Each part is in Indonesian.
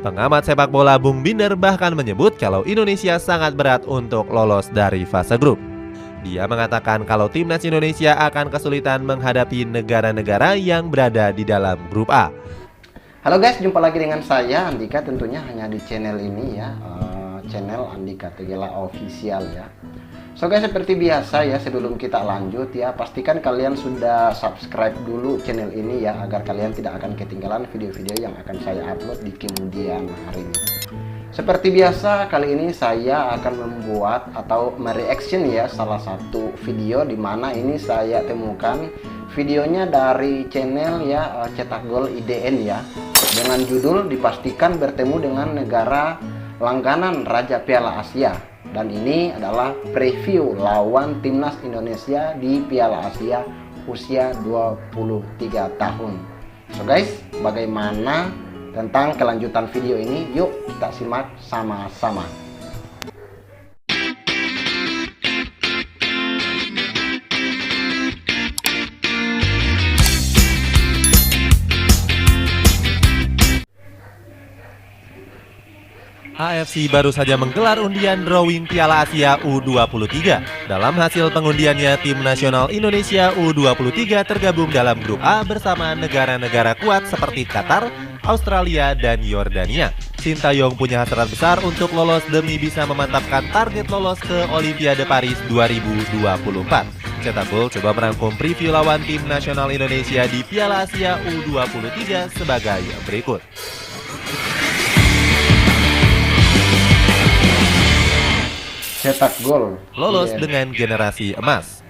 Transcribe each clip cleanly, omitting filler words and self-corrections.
Pengamat sepak bola Bung Binder bahkan menyebut kalau Indonesia sangat berat untuk lolos dari fase grup. Dia mengatakan kalau timnas Indonesia akan kesulitan menghadapi negara-negara yang berada di dalam grup A. Halo guys, jumpa lagi dengan saya Andika, tentunya hanya di channel ini ya, channel Andika Tegela Official ya. So guys, seperti biasa ya, sebelum kita lanjut ya, pastikan kalian sudah subscribe dulu channel ini ya, agar kalian tidak akan ketinggalan video-video yang akan saya upload di kemudian hari ini. Seperti biasa, kali ini saya akan membuat atau mereaction ya salah satu video di mana ini saya temukan videonya dari channel ya Cetak Gol IDN ya, dengan judul dipastikan bertemu dengan negara langganan Raja Piala Asia, dan ini adalah preview lawan timnas Indonesia di Piala Asia usia 23 tahun. So guys, bagaimana tentang kelanjutan video ini? Yuk kita simak sama-sama. AFC baru saja menggelar undian drawing Piala Asia U23. Dalam hasil pengundiannya, tim nasional Indonesia U23 tergabung dalam grup A bersama negara-negara kuat seperti Qatar, Australia, dan Yordania. Sintayong punya hasrat besar untuk lolos demi bisa memantapkan target lolos ke Olimpiade Paris 2024. Cetak Gol coba merangkum preview lawan tim nasional Indonesia di Piala Asia U23 sebagai berikut. Cetak Gol Lolos dengan generasi emas.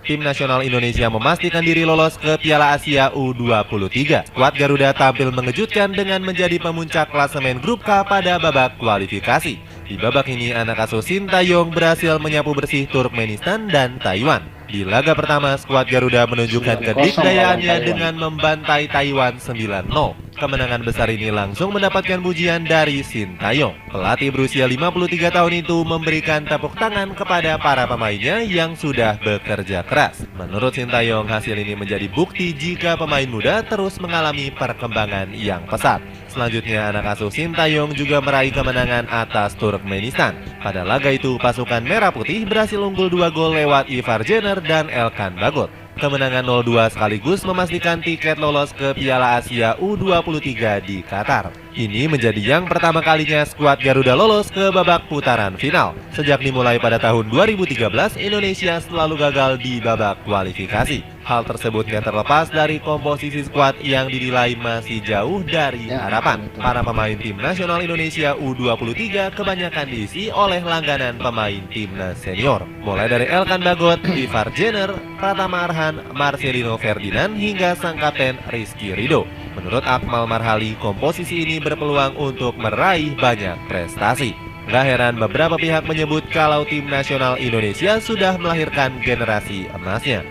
Tim nasional Indonesia memastikan diri lolos ke Piala Asia U23. Skuad Garuda tampil mengejutkan dengan menjadi pemuncak klasemen grup K pada babak kualifikasi. Di babak ini, anak asuh Sintayong berhasil menyapu bersih Turkmenistan dan Taiwan. Di laga pertama, skuad Garuda menunjukkan kedikdayaannya dengan membantai Taiwan 9-0. Kemenangan besar ini langsung mendapatkan pujian dari Sintayong. Pelatih berusia 53 tahun itu memberikan tepuk tangan kepada para pemainnya yang sudah bekerja keras. Menurut Sintayong, hasil ini menjadi bukti jika pemain muda terus mengalami perkembangan yang pesat. Selanjutnya, anak asuh Sintayong juga meraih kemenangan atas Turkmenistan. Pada laga itu, pasukan Merah Putih berhasil unggul 2 gol lewat Ivar Jenner dan Elkan Bagot. Kemenangan 0-2 sekaligus memastikan tiket lolos ke Piala Asia U23 di Qatar. Ini menjadi yang pertama kalinya skuad Garuda lolos ke babak putaran final. Sejak dimulai pada tahun 2013, Indonesia selalu gagal di babak kualifikasi. Hal tersebut tidak terlepas dari komposisi skuad yang dinilai masih jauh dari harapan. Para pemain tim nasional Indonesia U23 kebanyakan diisi oleh langganan pemain timnas senior. Mulai dari Elkan Bagot, Ivar Jenner, Pratama Arhan, Marcelino Ferdinand hingga sang kapten Rizky Ridho. Menurut Akmal Marhali, komposisi ini berpeluang untuk meraih banyak prestasi. Gak heran beberapa pihak menyebut kalau tim nasional Indonesia sudah melahirkan generasi emasnya,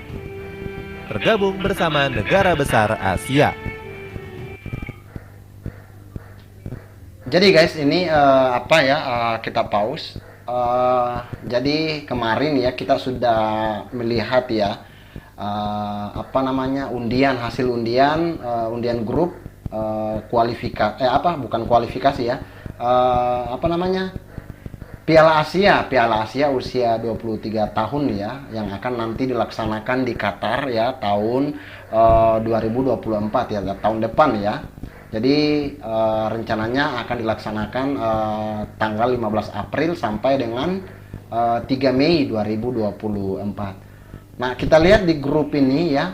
tergabung bersama negara besar Asia. Jadi guys, ini kita pause. Jadi kemarin ya kita sudah melihat ya hasil undian grup kualifikasi Piala Asia usia 23 tahun ya, yang akan nanti dilaksanakan di Qatar ya tahun 2024 ya, tahun depan ya. Jadi rencananya akan dilaksanakan tanggal 15 April sampai dengan 3 Mei 2024. Nah, kita lihat di grup ini ya,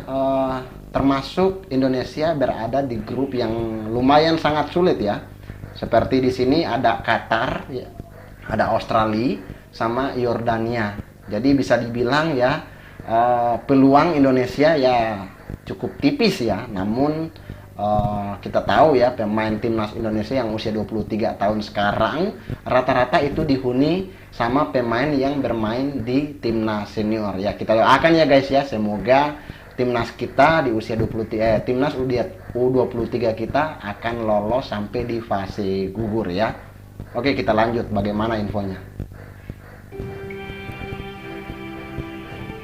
termasuk Indonesia berada di grup yang lumayan sangat sulit ya. Seperti di sini ada Qatar, ya, ada Australia, sama Yordania. Jadi bisa dibilang ya peluang Indonesia ya cukup tipis ya. Namun kita tahu ya, pemain timnas Indonesia yang usia 23 tahun sekarang rata-rata itu dihuni sama pemain yang bermain di timnas senior ya. Kita doakan ya guys ya, semoga timnas kita di usia timnas U23 kita akan lolos sampai di fase gugur ya. Oke, kita lanjut bagaimana infonya.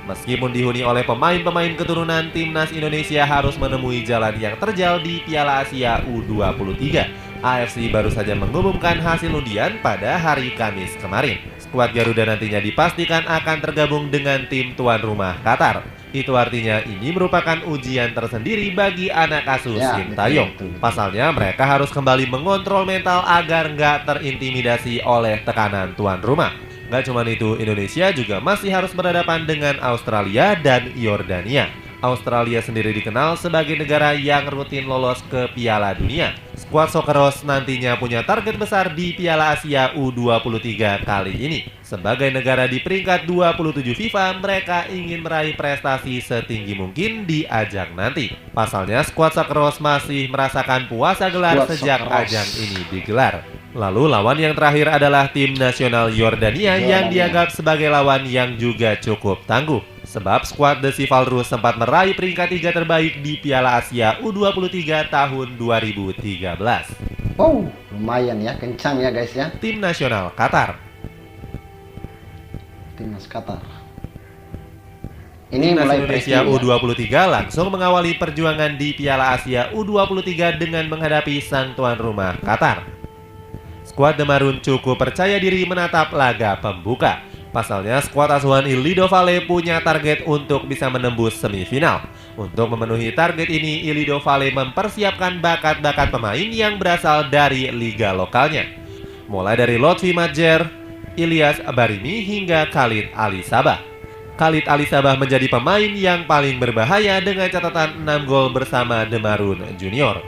Meskipun dihuni oleh pemain-pemain keturunan, timnas Indonesia harus menemui jalan yang terjal di Piala Asia U23. AFC baru saja mengumumkan hasil undian pada hari Kamis kemarin. Skuad Garuda nantinya dipastikan akan tergabung dengan tim tuan rumah Qatar. Itu artinya ini merupakan ujian tersendiri bagi anak asuh Sintayong. Pasalnya mereka harus kembali mengontrol mental agar nggak terintimidasi oleh tekanan tuan rumah. Gak cuma itu, Indonesia juga masih harus berhadapan dengan Australia dan Yordania. Australia sendiri dikenal sebagai negara yang rutin lolos ke Piala Dunia. Skuad Socceroos nantinya punya target besar di Piala Asia U23 kali ini. Sebagai negara di peringkat 27 FIFA, mereka ingin meraih prestasi setinggi mungkin di ajang nanti. Pasalnya, skuad Socceroos masih merasakan puasa gelar sejak ajang ini digelar. Lalu lawan yang terakhir adalah tim nasional Yordania yang dianggap sebagai lawan yang juga cukup tangguh. Sebab skuad The Chivalrous sempat meraih peringkat 3 terbaik di Piala Asia U23 tahun 2013. Wow, lumayan ya, kencang ya guys ya. Tim nasional Qatar. Timnas Qatar. Timnas Indonesia U23 langsung mengawali perjuangan di Piala Asia U23 dengan menghadapi sang tuan rumah Qatar. Skuad The Maroon cukup percaya diri menatap laga pembuka. Pasalnya skuad asuhan Ilido Vale punya target untuk bisa menembus semifinal. Untuk memenuhi target ini, Ilido Vale mempersiapkan bakat-bakat pemain yang berasal dari liga lokalnya. Mulai dari Lotfi Madjer, Ilyas Barimi hingga Khalid Alisabah. Khalid Alisabah menjadi pemain yang paling berbahaya dengan catatan 6 gol bersama The Maroon Junior.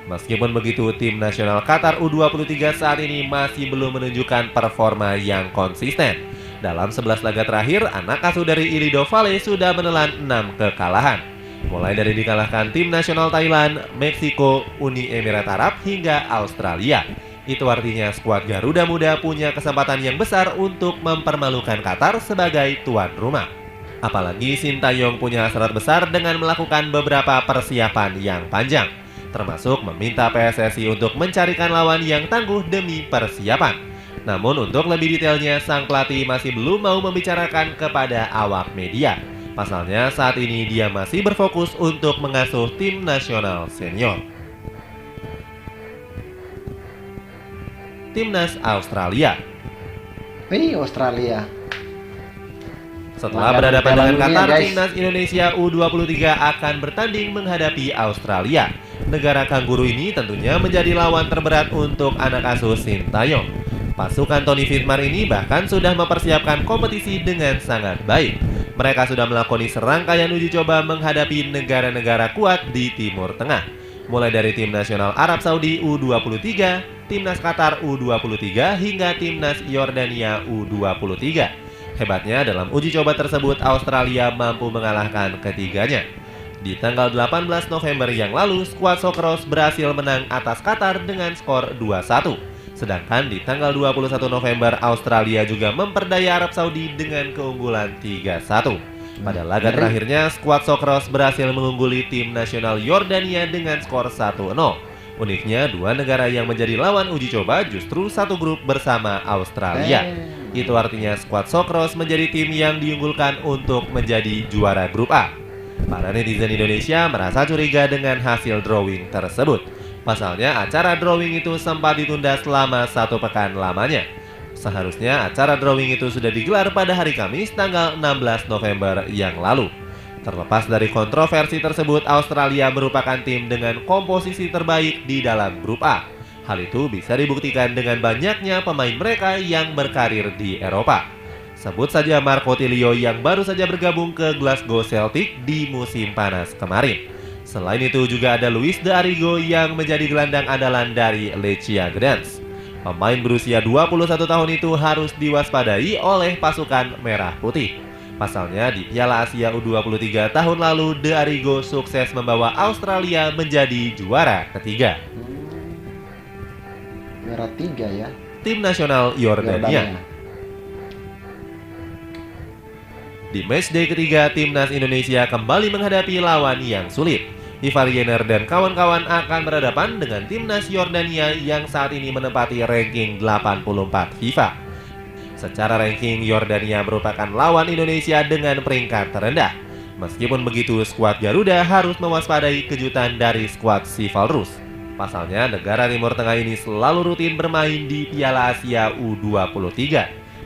Meskipun begitu, tim nasional Qatar U23 saat ini masih belum menunjukkan performa yang konsisten. Dalam 11 laga terakhir, anak asuh dari Ilido Vale sudah menelan 6 kekalahan. Mulai dari dikalahkan tim nasional Thailand, Meksiko, Uni Emirat Arab, hingga Australia. Itu artinya skuad Garuda Muda punya kesempatan yang besar untuk mempermalukan Qatar sebagai tuan rumah. Apalagi Sintayong punya hasrat besar dengan melakukan beberapa persiapan yang panjang, termasuk meminta PSSI untuk mencarikan lawan yang tangguh demi persiapan. Namun untuk lebih detailnya, sang pelatih masih belum mau membicarakan kepada awak media. Pasalnya saat ini dia masih berfokus untuk mengasuh tim nasional senior. Timnas Australia. Australia. Setelah berhadapan dengan Qatar, timnas Indonesia U23 akan bertanding menghadapi Australia. Negara kanguru ini tentunya menjadi lawan terberat untuk anak asuh Sintayong. Pasukan Tony Fitmar ini bahkan sudah mempersiapkan kompetisi dengan sangat baik. Mereka sudah melakoni serangkaian uji coba menghadapi negara-negara kuat di Timur Tengah. Mulai dari tim nasional Arab Saudi U23, timnas Qatar U23, hingga timnas Yordania U23. Hebatnya dalam uji coba tersebut Australia mampu mengalahkan ketiganya. Di tanggal 18 November yang lalu, skuad Socceroos berhasil menang atas Qatar dengan skor 2-1. Sedangkan di tanggal 21 November, Australia juga memperdaya Arab Saudi dengan keunggulan 3-1. Pada laga terakhirnya, skuad Socceroos berhasil mengungguli tim nasional Yordania dengan skor 1-0. Uniknya, dua negara yang menjadi lawan uji coba justru satu grup bersama Australia. Itu artinya skuad Socceroos menjadi tim yang diunggulkan untuk menjadi juara grup A. Para netizen Indonesia merasa curiga dengan hasil drawing tersebut. Pasalnya acara drawing itu sempat ditunda selama 1 pekan lamanya. Seharusnya acara drawing itu sudah digelar pada hari Kamis tanggal 16 November yang lalu. Terlepas dari kontroversi tersebut, Australia merupakan tim dengan komposisi terbaik di dalam grup A. Hal itu bisa dibuktikan dengan banyaknya pemain mereka yang berkarir di Eropa. Sebut saja Marco Tilio yang baru saja bergabung ke Glasgow Celtic di musim panas kemarin. Selain itu juga ada Luis de Arrigo yang menjadi gelandang andalan dari Lechia Gdansk. Pemain berusia 21 tahun itu harus diwaspadai oleh pasukan Merah Putih. Pasalnya di Piala Asia U23 tahun lalu, de Arrigo sukses membawa Australia menjadi juara ketiga. Juara 3 ya. Tim nasional Yordania. Di matchday ketiga, timnas Indonesia kembali menghadapi lawan yang sulit. Ivar Jenner dan kawan-kawan akan berhadapan dengan timnas Yordania yang saat ini menempati ranking 84 FIFA. Secara ranking, Yordania merupakan lawan Indonesia dengan peringkat terendah. Meskipun begitu, skuad Garuda harus mewaspadai kejutan dari skuad Sivalrus. Pasalnya, negara Timur Tengah ini selalu rutin bermain di Piala Asia U23.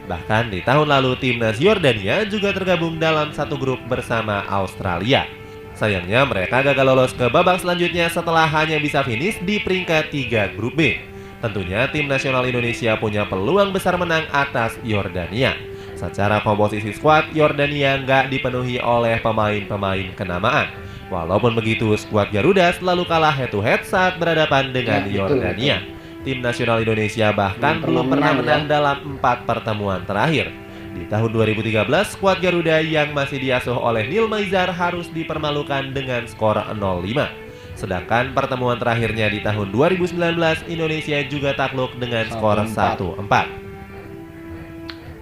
Bahkan di tahun lalu, timnas Yordania juga tergabung dalam satu grup bersama Australia. Sayangnya, mereka gagal lolos ke babak selanjutnya setelah hanya bisa finish di peringkat 3 grup B. Tentunya, tim nasional Indonesia punya peluang besar menang atas Yordania. Secara komposisi skuad, Yordania nggak dipenuhi oleh pemain-pemain kenamaan. Walaupun begitu, skuad Garuda selalu kalah head-to-head saat berhadapan dengan Yordania. Tim nasional Indonesia bahkan belum pernah menang dalam 4 pertemuan terakhir. Di tahun 2013, skuad Garuda yang masih diasuh oleh Neil Maizar harus dipermalukan dengan skor 0-5. Sedangkan pertemuan terakhirnya di tahun 2019, Indonesia juga takluk dengan skor 1-4.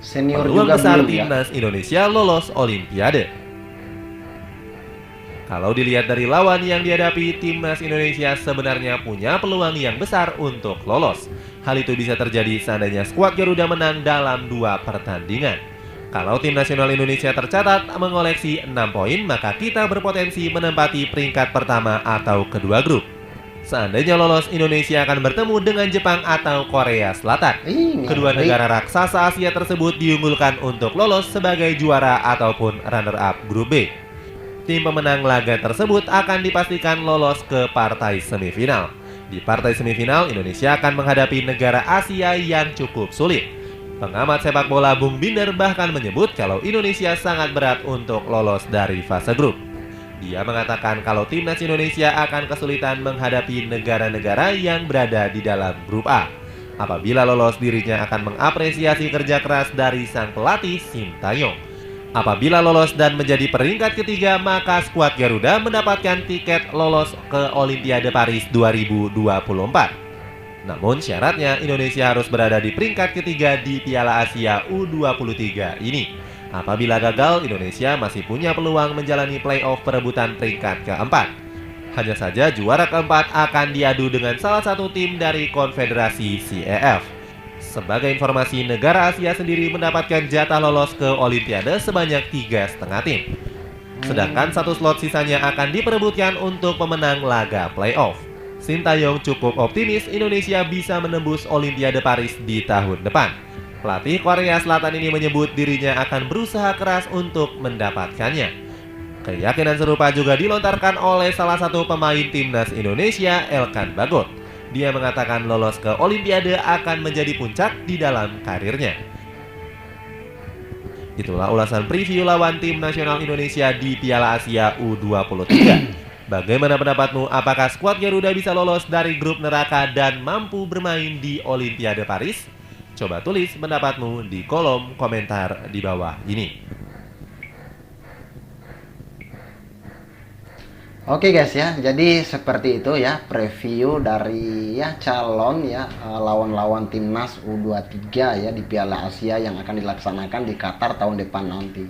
Senior Peluang juga besar belum, timnas Indonesia lolos Olimpiade. Kalau dilihat dari lawan yang dihadapi, timnas Indonesia sebenarnya punya peluang yang besar untuk lolos. Hal itu bisa terjadi seandainya skuad Garuda menang dalam 2 pertandingan. Kalau tim nasional Indonesia tercatat mengoleksi 6 poin, maka kita berpotensi menempati peringkat pertama atau kedua grup. Seandainya lolos, Indonesia akan bertemu dengan Jepang atau Korea Selatan. Kedua negara raksasa Asia tersebut diunggulkan untuk lolos sebagai juara ataupun runner-up grup B. Tim pemenang laga tersebut akan dipastikan lolos ke partai semifinal. Di partai semifinal, Indonesia akan menghadapi negara Asia yang cukup sulit. Pengamat sepak bola Bung Binder bahkan menyebut kalau Indonesia sangat berat untuk lolos dari fase grup. Dia mengatakan kalau timnas Indonesia akan kesulitan menghadapi negara-negara yang berada di dalam grup A. Apabila lolos, dirinya akan mengapresiasi kerja keras dari sang pelatih Sintayong. Apabila lolos dan menjadi peringkat ketiga, maka skuad Garuda mendapatkan tiket lolos ke Olimpiade Paris 2024. Namun syaratnya Indonesia harus berada di peringkat ketiga di Piala Asia U23 ini. Apabila gagal, Indonesia masih punya peluang menjalani playoff perebutan peringkat keempat. Hanya saja juara keempat akan diadu dengan salah satu tim dari Konfederasi CAF. Sebagai informasi, negara Asia sendiri mendapatkan jatah lolos ke Olimpiade sebanyak 3,5 tim. Sedangkan satu slot sisanya akan diperebutkan untuk pemenang laga playoff. Sintayong cukup optimis Indonesia bisa menembus Olimpiade Paris di tahun depan. Pelatih Korea Selatan ini menyebut dirinya akan berusaha keras untuk mendapatkannya. Keyakinan serupa juga dilontarkan oleh salah satu pemain timnas Indonesia, Elkan Bagot. Dia mengatakan lolos ke Olimpiade akan menjadi puncak di dalam karirnya. Itulah ulasan preview lawan tim nasional Indonesia di Piala Asia U23. Bagaimana pendapatmu? Apakah skuad Garuda bisa lolos dari grup neraka dan mampu bermain di Olimpiade Paris? Coba tulis pendapatmu di kolom komentar di bawah ini. Oke guys ya, jadi seperti itu ya preview dari calon lawan-lawan timnas U23 ya di Piala Asia yang akan dilaksanakan di Qatar tahun depan nanti.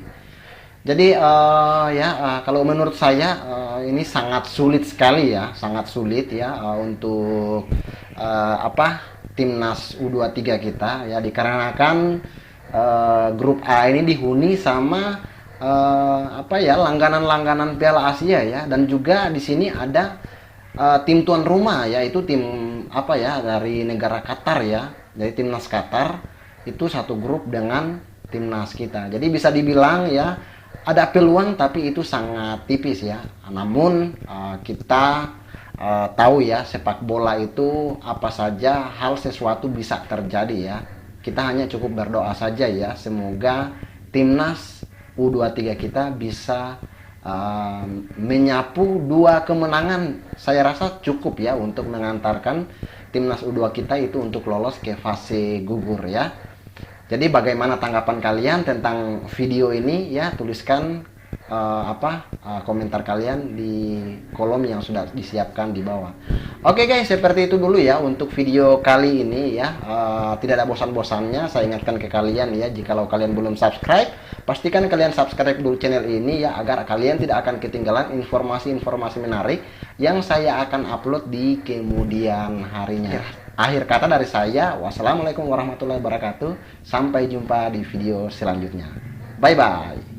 Jadi kalau menurut saya ini sangat sulit sekali ya, sangat sulit ya untuk timnas U23 kita ya, dikarenakan grup A ini dihuni sama langganan-langganan Piala Asia ya, dan juga di sini ada tim tuan rumah yaitu tim dari negara Qatar ya. Jadi timnas Qatar itu satu grup dengan timnas kita. Jadi bisa dibilang ya ada peluang, tapi itu sangat tipis ya. Namun kita tahu ya, sepak bola itu apa saja hal sesuatu bisa terjadi ya. Kita hanya cukup berdoa saja ya, semoga timnas U23 kita bisa menyapu 2 kemenangan. Saya rasa cukup ya untuk mengantarkan timnas U2 kita itu untuk lolos ke fase gugur ya. Jadi bagaimana tanggapan kalian tentang video ini ya, tuliskan komentar kalian di kolom yang sudah disiapkan di bawah. Oke guys, seperti itu dulu ya untuk video kali ini ya. Tidak ada bosan-bosannya saya ingatkan ke kalian ya, jikalau kalian belum subscribe, pastikan kalian subscribe dulu channel ini ya, agar kalian tidak akan ketinggalan informasi-informasi menarik yang saya akan upload di kemudian harinya. Akhir kata dari saya, wassalamualaikum warahmatullahi wabarakatuh. Sampai jumpa di video selanjutnya. Bye bye.